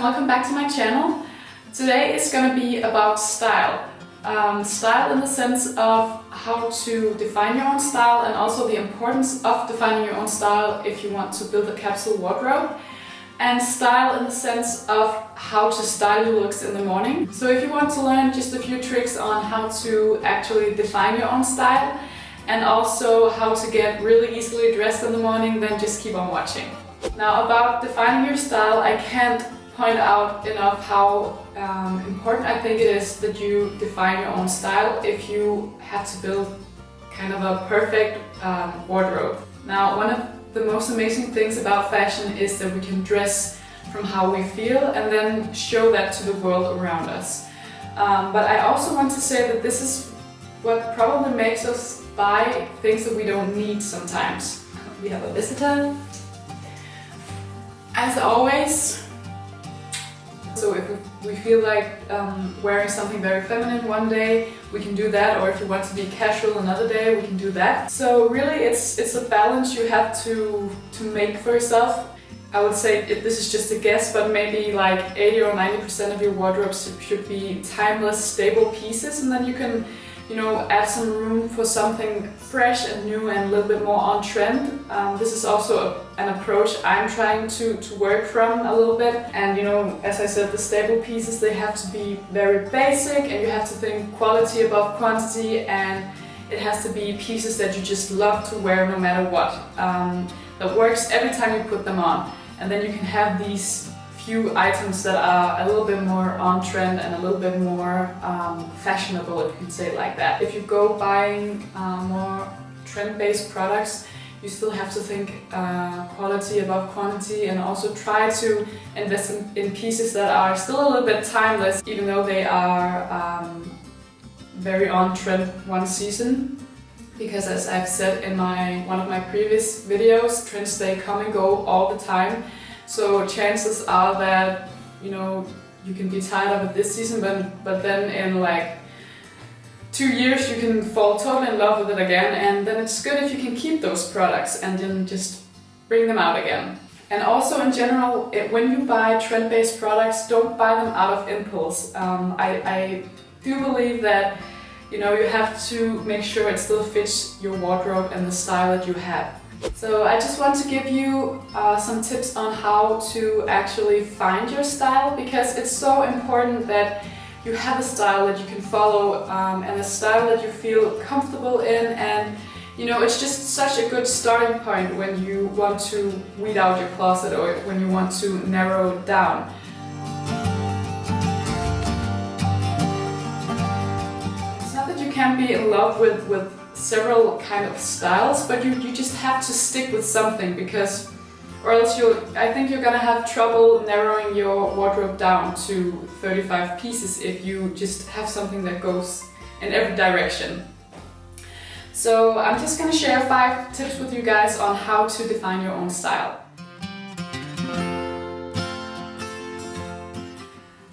welcome back to my channel. Today is going to be about style. Style in the sense of how to define your own style and also the importance of defining your own style if you want to build a capsule wardrobe. And style in the sense of how to style your looks in the morning. So if you want to learn just a few tricks on how to actually define your own style and also how to get really easily dressed in the morning, then just keep on watching. Now, about defining your style, I can't point out enough how important I think it is that you define your own style if you have to build kind of a perfect wardrobe. Now, one of the most amazing things about fashion is that we can dress from how we feel and then show that to the world around us. But I also want to say that this is what probably makes us buy things that we don't need sometimes. We have a visitor. As always, so if we feel like wearing something very feminine one day, we can do that, or if you want to be casual another day, we can do that. So really it's a balance you have to make for yourself. I would say this is just a guess, but maybe like 80 or 90% of your wardrobe should be timeless, stable pieces, and then you can, add some room for something fresh and new and a little bit more on trend. This is also an approach I'm trying to work from a little bit. And as I said, the stable pieces, they have to be very basic and you have to think quality above quantity, and it has to be pieces that you just love to wear no matter what. That works every time you put them on. And then you can have these few items that are a little bit more on trend and a little bit more fashionable, if you can say it like that. If you go buying more trend-based products, you still have to think quality above quantity and also try to invest in pieces that are still a little bit timeless, even though they are very on trend one season. Because as I've said in one of my previous videos, trends they come and go all the time. So chances are that you can be tired of it this season, but then in like 2 years you can fall totally in love with it again, and then it's good if you can keep those products and then just bring them out again. And also in general, when you buy trend-based products, don't buy them out of impulse. I do believe that you have to make sure it still fits your wardrobe and the style that you have. So I just want to give you some tips on how to actually find your style, because it's so important that you have a style that you can follow and a style that you feel comfortable in, and it's just such a good starting point when you want to weed out your closet or when you want to narrow it down. It's not that you can't be in love with several kind of styles, but you just have to stick with something, because or else I think you're gonna have trouble narrowing your wardrobe down to 35 pieces if you just have something that goes in every direction. So I'm just gonna share 5 tips with you guys on how to define your own style.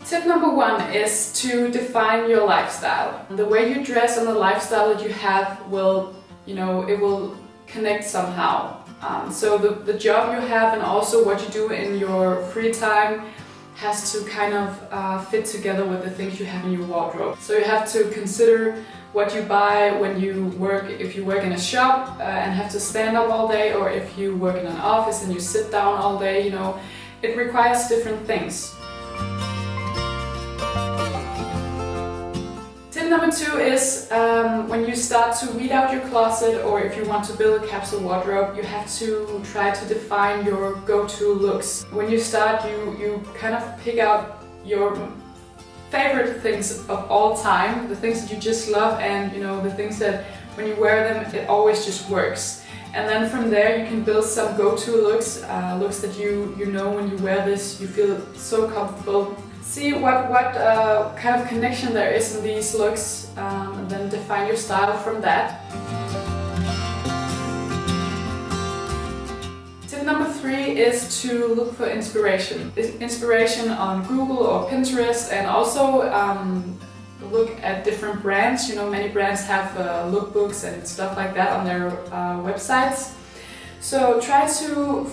Tip number 1 is to define your lifestyle. The way you dress and the lifestyle that you have will, it will connect somehow. So the job you have and also what you do in your free time has to kind of fit together with the things you have in your wardrobe. So you have to consider what you buy when you work, if you work in a shop and have to stand up all day, or if you work in an office and you sit down all day, it requires different things. Tip number 2 is when you start to weed out your closet, or if you want to build a capsule wardrobe, you have to try to define your go-to looks. When you start, you kind of pick out your favorite things of all time, the things that you just love, and the things that when you wear them, it always just works. And then from there you can build some go-to looks, looks that when you wear this, you feel so comfortable. See what kind of connection there is in these looks, and then define your style from that. Tip number 3 is to look for inspiration. Inspiration on Google or Pinterest, and also look at different brands. Many brands have lookbooks and stuff like that on their websites. So try to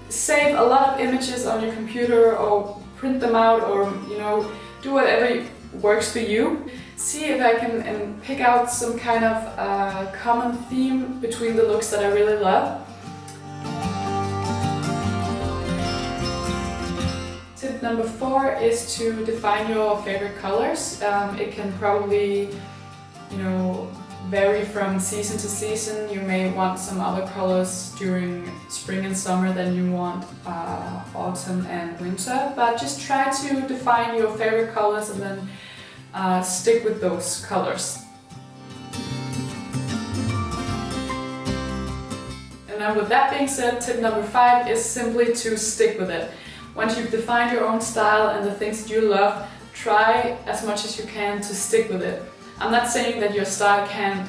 save a lot of images on your computer or print them out, or do whatever works for you. See if I can pick out some kind of common theme between the looks that I really love. Tip number 4 is to define your favorite colors. It can probably, vary from season to season. You may want some other colors during spring and summer than you want autumn and winter, but just try to define your favorite colors and then stick with those colors. And then with that being said, tip number 5 is simply to stick with it. Once you've defined your own style and the things that you love, try as much as you can to stick with it. I'm not saying that your style can't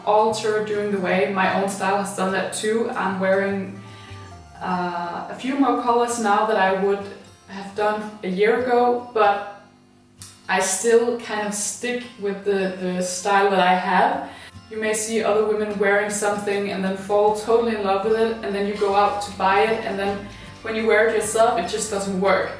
alter during the way. My own style has done that too. I'm wearing a few more colors now that I would have done a year ago, but I still kind of stick with the style that I have. You may see other women wearing something and then fall totally in love with it, and then you go out to buy it, and then when you wear it yourself, it just doesn't work.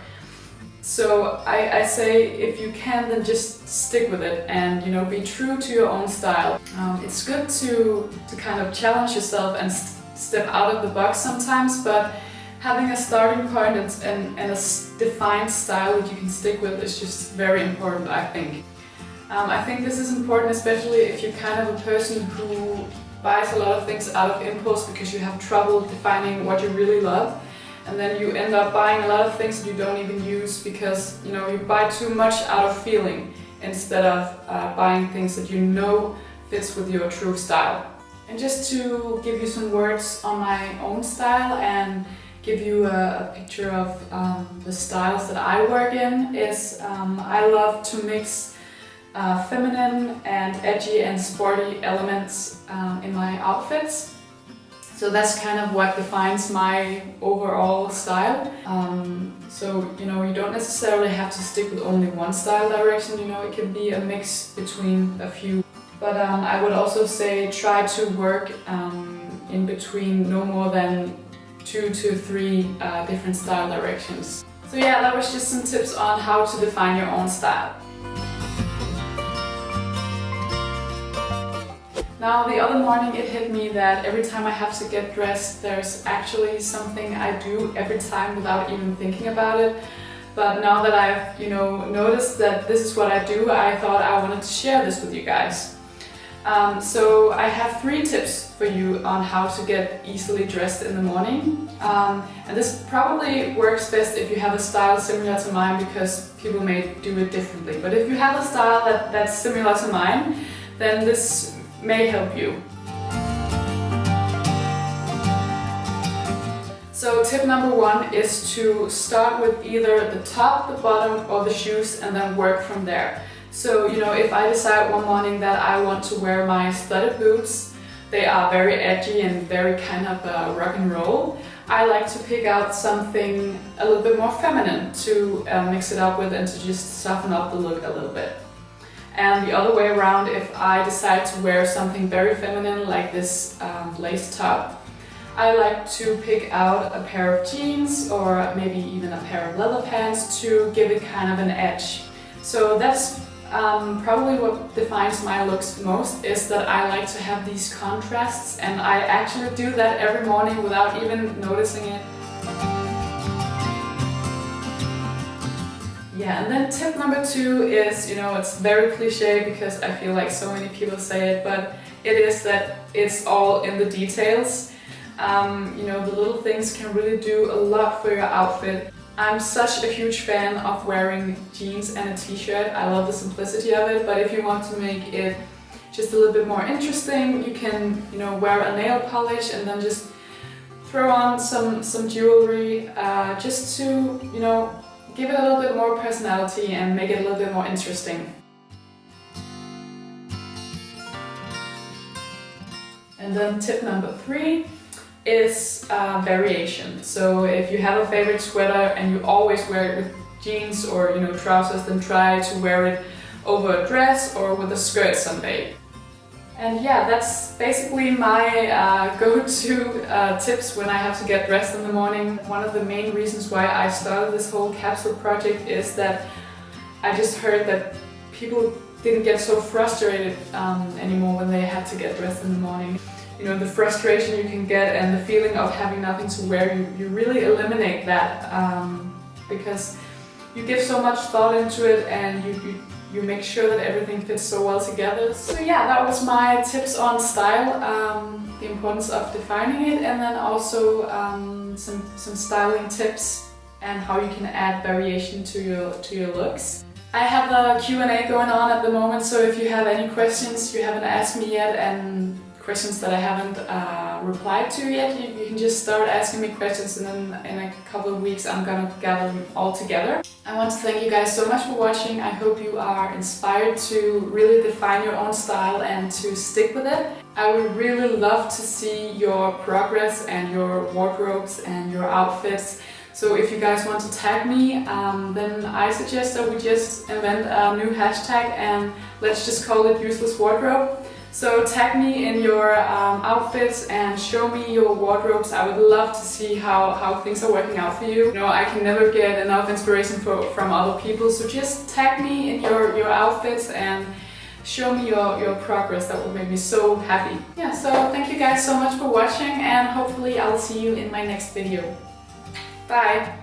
So I say, if you can, then just stick with it and be true to your own style. It's good to kind of challenge yourself and step out of the box sometimes, but having a starting point and a defined style that you can stick with is just very important, I think. I think this is important, especially if you're kind of a person who buys a lot of things out of impulse because you have trouble defining what you really love. And then you end up buying a lot of things that you don't even use because you buy too much out of feeling instead of buying things that fits with your true style. And just to give you some words on my own style and give you a picture of the styles that I work in is I love to mix feminine and edgy and sporty elements in my outfits. So that's kind of what defines my overall style. So you don't necessarily have to stick with only one style direction. It can be a mix between a few. But I would also say try to work in between no more than 2 to 3 different style directions. So yeah, that was just some tips on how to define your own style. Now, the other morning it hit me that every time I have to get dressed, there's actually something I do every time without even thinking about it. But now that I've, noticed that this is what I do, I thought I wanted to share this with you guys. So I have 3 tips for you on how to get easily dressed in the morning. And this probably works best if you have a style similar to mine, because people may do it differently. But if you have a style that's similar to mine, then this may help you. So tip number 1 is to start with either the top, the bottom, or the shoes and then work from there. So if I decide one morning that I want to wear my studded boots, they are very edgy and very kind of rock and roll, I like to pick out something a little bit more feminine to mix it up with and to just soften up the look a little bit. And the other way around, if I decide to wear something very feminine like this lace top, I like to pick out a pair of jeans or maybe even a pair of leather pants to give it kind of an edge. So that's probably what defines my looks most, is that I like to have these contrasts, and I actually do that every morning without even noticing it. Yeah, and then tip number 2 is, it's very cliche because I feel like so many people say it, but it is that it's all in the details. The little things can really do a lot for your outfit. I'm such a huge fan of wearing jeans and a t-shirt. I love the simplicity of it, but if you want to make it just a little bit more interesting, you can, wear a nail polish and then just throw on some jewelry, just to, give it a little bit more personality and make it a little bit more interesting. And then tip number 3 is variation. So if you have a favorite sweater and you always wear it with jeans or trousers, then try to wear it over a dress or with a skirt someday. And yeah, that's basically my go-to tips when I have to get dressed in the morning. One of the main reasons why I started this whole capsule project is that I just heard that people didn't get so frustrated anymore when they had to get dressed in the morning. You know, the frustration you can get and the feeling of having nothing to wear, you really eliminate that because you give so much thought into it and you make sure that everything fits so well together. So yeah, that was my tips on style, the importance of defining it, and then also some styling tips and how you can add variation to your looks. I have a Q&A going on at the moment, so if you have any questions you haven't asked me yet and questions that I haven't replied to yet, you can just start asking me questions, and then in a couple of weeks I'm gonna gather them all together. I want to thank you guys so much for watching. I hope you are inspired to really define your own style and to stick with it. I would really love to see your progress and your wardrobes and your outfits. So if you guys want to tag me, then I suggest that we just invent a new hashtag and let's just call it useless wardrobe. So tag me in your outfits and show me your wardrobes. I would love to see how things are working out for you. You know, I can never get enough inspiration from other people, so just tag me in your outfits and show me your progress. That would make me so happy. Yeah, so thank you guys so much for watching, and hopefully I'll see you in my next video. Bye!